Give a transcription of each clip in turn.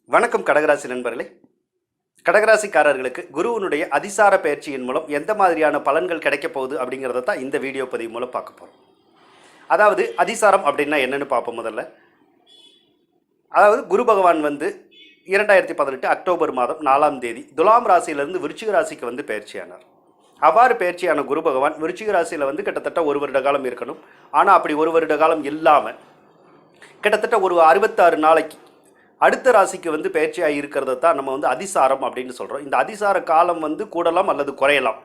வணக்கம் கடகராசி நண்பர்களே. கடகராசிக்காரர்களுக்கு குருவினுடைய அதிசார பயிற்சியின் மூலம் எந்த மாதிரியான பலன்கள் கிடைக்க போகுது அப்படிங்கிறத தான் இந்த வீடியோ பதிவு மூலம் பார்க்க போகிறோம். அதாவது அதிசாரம் அப்படின்னா என்னென்னு பார்ப்போம். முதல்ல அதாவது குரு பகவான் 2018 அக்டோபர் மாதம் 4ஆம் தேதி துலாம் ராசியிலிருந்து விருச்சிக ராசிக்கு பயிற்சியானார். அவ்வாறு பயிற்சியான குரு பகவான் விருச்சிக ராசியில் கிட்டத்தட்ட ஒரு வருட காலம் இருக்கணும். ஆனால் அப்படி ஒரு வருட காலம் இல்லாமல் கிட்டத்தட்ட ஒரு 66 நாளைக்கு அடுத்த ராசிக்கு பயிற்சியாக இருக்கிறத தான் நம்ம அதிசாரம் அப்படின்னு சொல்கிறோம். இந்த அதிசார காலம் கூடலாம் அல்லது குறையலாம்.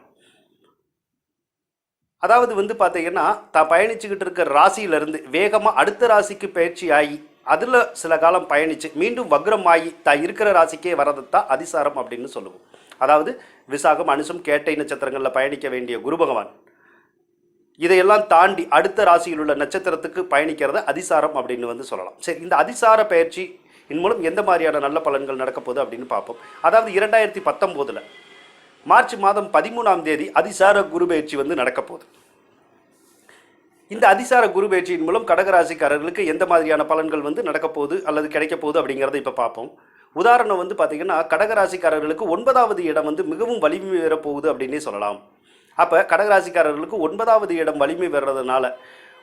அதாவது பார்த்தீங்கன்னா தான் பயணிச்சுக்கிட்டு இருக்கிற ராசியிலிருந்து வேகமாக அடுத்த ராசிக்கு பயிற்சி ஆகி அதில் சில காலம் பயணித்து மீண்டும் வக்ரம் ஆகி தான் இருக்கிற ராசிக்கே வரதை தான் அதிசாரம் அப்படின்னு சொல்லுவோம். அதாவது விசாகம், அனுசம், கேட்டை நட்சத்திரங்களில் பயணிக்க வேண்டிய குரு பகவான் இதையெல்லாம் தாண்டி அடுத்த ராசியில் உள்ள நட்சத்திரத்துக்கு பயணிக்கிறத அதிசாரம் அப்படின்னு சொல்லலாம். சரி, இந்த அதிசார பயிற்சி மூலம் எந்த மாதிரியான நல்ல பலன்கள் நடக்க போகுது அப்படின்னு பார்ப்போம். அதாவது 2019 மார்ச் மாதம் 13ஆம் தேதி அதிசார குரு பயிற்சி நடக்க போகுது. இந்த அதிசார குரு பயிற்சியின் மூலம் கடகராசிக்காரர்களுக்கு எந்த மாதிரியான பலன்கள் நடக்க போகுது அல்லது கிடைக்க போகுது அப்படிங்கிறத இப்போ பார்ப்போம். உதாரணம் பார்த்தீங்கன்னா கடகராசிக்காரர்களுக்கு 9வது இடம் மிகவும் வலிமை பெற போகுது அப்படின்னே சொல்லலாம். அப்போ கடகராசிக்காரர்களுக்கு 9வது இடம் வலிமை பெறதுனால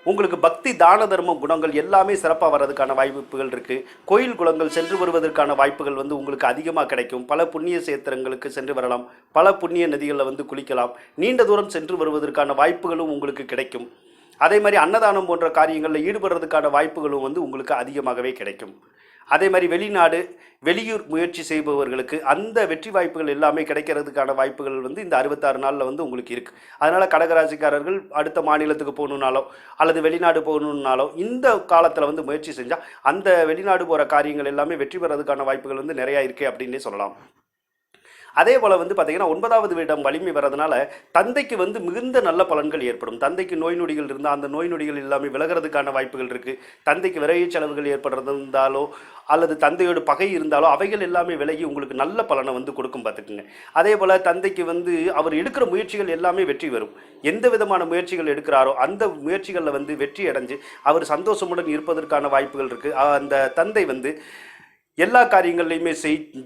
உங்களுக்கு பக்தி, தான தர்ம குணங்கள் எல்லாமே சிறப்பாக வர்றதுக்கான வாய்ப்புகள் இருக்குது. கோயில் குளங்கள் சென்று வருவதற்கான வாய்ப்புகள் உங்களுக்கு அதிகமாக கிடைக்கும். பல புண்ணிய சேத்திரங்களுக்கு சென்று வரலாம். பல புண்ணிய நதிகளில் குளிக்கலாம். நீண்ட தூரம் சென்று வருவதற்கான வாய்ப்புகளும் உங்களுக்கு கிடைக்கும். அதே மாதிரி அன்னதானம் போன்ற காரியங்களில் ஈடுபடுறதுக்கான வாய்ப்புகளும் உங்களுக்கு அதிகமாகவே கிடைக்கும். அதே மாதிரி வெளிநாடு, வெளியூர் முயற்சி செய்பவர்களுக்கு அந்த வெற்றி வாய்ப்புகள் எல்லாமே கிடைக்கிறதுக்கான வாய்ப்புகள் இந்த 66 நாளில் உங்களுக்கு இருக்குது. அதனால் கடகராசிக்காரர்கள் அடுத்த மாநிலத்துக்கு போகணுன்னாலோ அல்லது வெளிநாடு போகணுன்னாலோ இந்த காலத்தில் முயற்சி செஞ்சால் அந்த வெளிநாடு போகிற காரியங்கள் எல்லாமே வெற்றி பெறதுக்கான வாய்ப்புகள் நிறையா இருக்குது அப்படின்னே சொல்லலாம். அதே போல் பார்த்திங்கன்னா 9வது இடம் வலிமை வர்றதுனால தந்தைக்கு மிகுந்த நல்ல பலன்கள் ஏற்படும். தந்தைக்கு நோய் நொடிகள் இருந்தால் அந்த நோய் நொடிகள் எல்லாமே விலகிறதுக்கான வாய்ப்புகள் இருக்குது. தந்தைக்கு விரைவு செலவுகள் ஏற்படுறது இருந்தாலோ அல்லது தந்தையோட பகை இருந்தாலோ அவைகள் எல்லாமே விலகி உங்களுக்கு நல்ல பலனை கொடுக்கும் பார்த்துக்குங்க. அதே போல் தந்தைக்கு அவர் எடுக்கிற முயற்சிகள் எல்லாமே வெற்றி வரும். எந்த விதமான முயற்சிகள் எடுக்கிறாரோ அந்த முயற்சிகளில் வெற்றி அடைஞ்சு அவர் சந்தோஷமுடன் இருப்பதற்கான வாய்ப்புகள் இருக்குது. அந்த தந்தை எல்லா காரியங்கள்லையுமே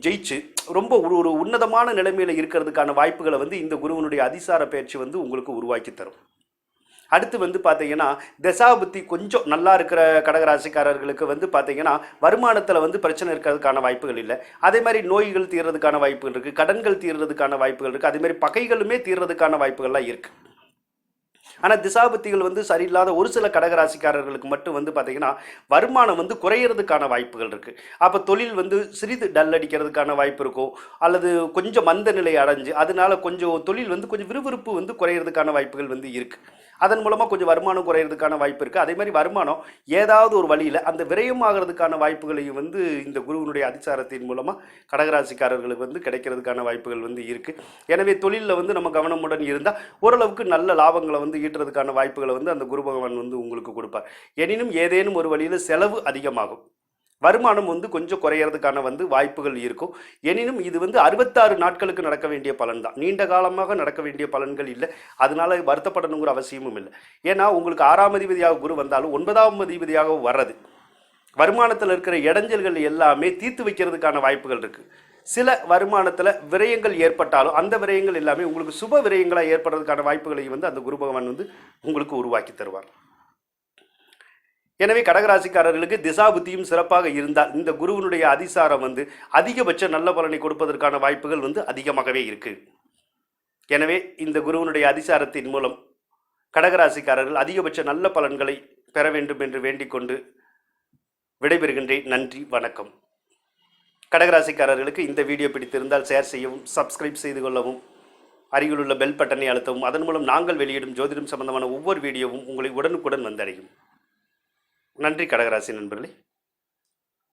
ஜெயிச்சு ரொம்ப ஒரு உன்னதமான நிலைமையில் இருக்கிறதுக்கான வாய்ப்புகளை இந்த குருவனுடைய அதிசார பயிற்சி உங்களுக்கு உருவாக்கி தரும். அடுத்து பார்த்தீங்கன்னா தசாபுத்தி கொஞ்சம் நல்லா இருக்கிற கடகராசிக்காரர்களுக்கு பார்த்தீங்கன்னா வருமானத்தில் பிரச்சனை இருக்கிறதுக்கான வாய்ப்புகள் இல்லை. அதே மாதிரி நோய்கள் தீர்றதுக்கான வாய்ப்புகள் இருக்குது. கடன்கள் தீர்றதுக்கான வாய்ப்புகள் இருக்குது. அதே மாதிரி பகைகளுமே தீர்றதுக்கான வாய்ப்புகள்லாம் இருக்குது. ஆனால் திசாபுத்திகள் சரியில்லாத ஒரு சில கடகராசிக்காரர்களுக்கு மட்டும் பார்த்தீங்கன்னா வருமானம் குறையிறதுக்கான வாய்ப்புகள் இருக்குது. அப்போ தொழில் சிறிது டல் அடிக்கிறதுக்கான வாய்ப்பு இருக்கும். அல்லது கொஞ்சம் மந்த நிலை அடைஞ்சு அதனால கொஞ்சம் தொழில் கொஞ்சம் விறுவிறுப்பு குறையிறதுக்கான வாய்ப்புகள் இருக்குது. அதன் மூலமாக கொஞ்சம் வருமானம் குறையிறதுக்கான வாய்ப்பு இருக்குது. அதே மாதிரி வருமானம் ஏதாவது ஒரு வழியில் அந்த விரயமாகிறதுக்கான வாய்ப்புகளையும் இந்த குருவினுடைய அதிசாரத்தின் மூலமாக கடகராசிக்காரர்களுக்கு கிடைக்கிறதுக்கான வாய்ப்புகள் இருக்குது. எனவே தொழிலில் நம்ம கவனமுடன் இருந்தால் ஓரளவுக்கு நல்ல லாபங்களை ஈட்டுறதுக்கான வாய்ப்புகளை அந்த குரு பகவான் உங்களுக்கு கொடுப்பார். எனினும் ஏதேனும் ஒரு வழியில் செலவு அதிகமாகும். வருமானம் கொஞ்சம் குறையிறதுக்கான வாய்ப்புகள் இருக்கும். எனினும் இது 66 நாட்களுக்கு நடக்க வேண்டிய பலன் தான். நீண்ட காலமாக நடக்க வேண்டிய பலன்கள் இல்லை. அதனால வருத்தப்படணுங்கிற அவசியமும் இல்லை. ஏன்னா உங்களுக்கு 6ஆம் அதிபதியாக குரு வந்தாலும் 9ஆம் அதிபதியாக வர்றது வருமானத்தில் இருக்கிற இடைஞ்சல்கள் எல்லாமே தீர்த்து வைக்கிறதுக்கான வாய்ப்புகள் இருக்குது. சில வருமானத்தில் விரயங்கள் ஏற்பட்டாலும் அந்த விரயங்கள் எல்லாமே உங்களுக்கு சுப விரயங்களாக ஏற்படுறதுக்கான வாய்ப்புகளை அந்த குரு பகவான் உங்களுக்கு உருவாக்கி தருவார். எனவே கடகராசிக்காரர்களுக்கு திசாபுத்தியும் சிறப்பாக இருந்தால் இந்த குருவினுடைய அதிசாரம் அதிகபட்ச நல்ல பலனை கொடுப்பதற்கான வாய்ப்புகள் அதிகமாகவே இருக்கு. எனவே இந்த குருவினுடைய அதிசாரத்தின் மூலம் கடகராசிக்காரர்கள் அதிகபட்ச நல்ல பலன்களை பெற வேண்டும் என்று வேண்டிக் கொண்டு விடைபெறுகின்றேன். நன்றி, வணக்கம். கடகராசிக்காரர்களுக்கு இந்த வீடியோ பிடித்திருந்தால் ஷேர் செய்யவும், சப்ஸ்கிரைப் செய்து கொள்ளவும், அருகில் உள்ள பெல் பட்டனை அழுத்தவும். அதன் மூலம் நாங்கள் வெளியிடும் ஜோதிடம் சம்பந்தமான ஒவ்வொரு வீடியோவும் உங்களை உடனுக்குடன் வந்தடையும். நன்றி கடகராசி நண்பர்களே.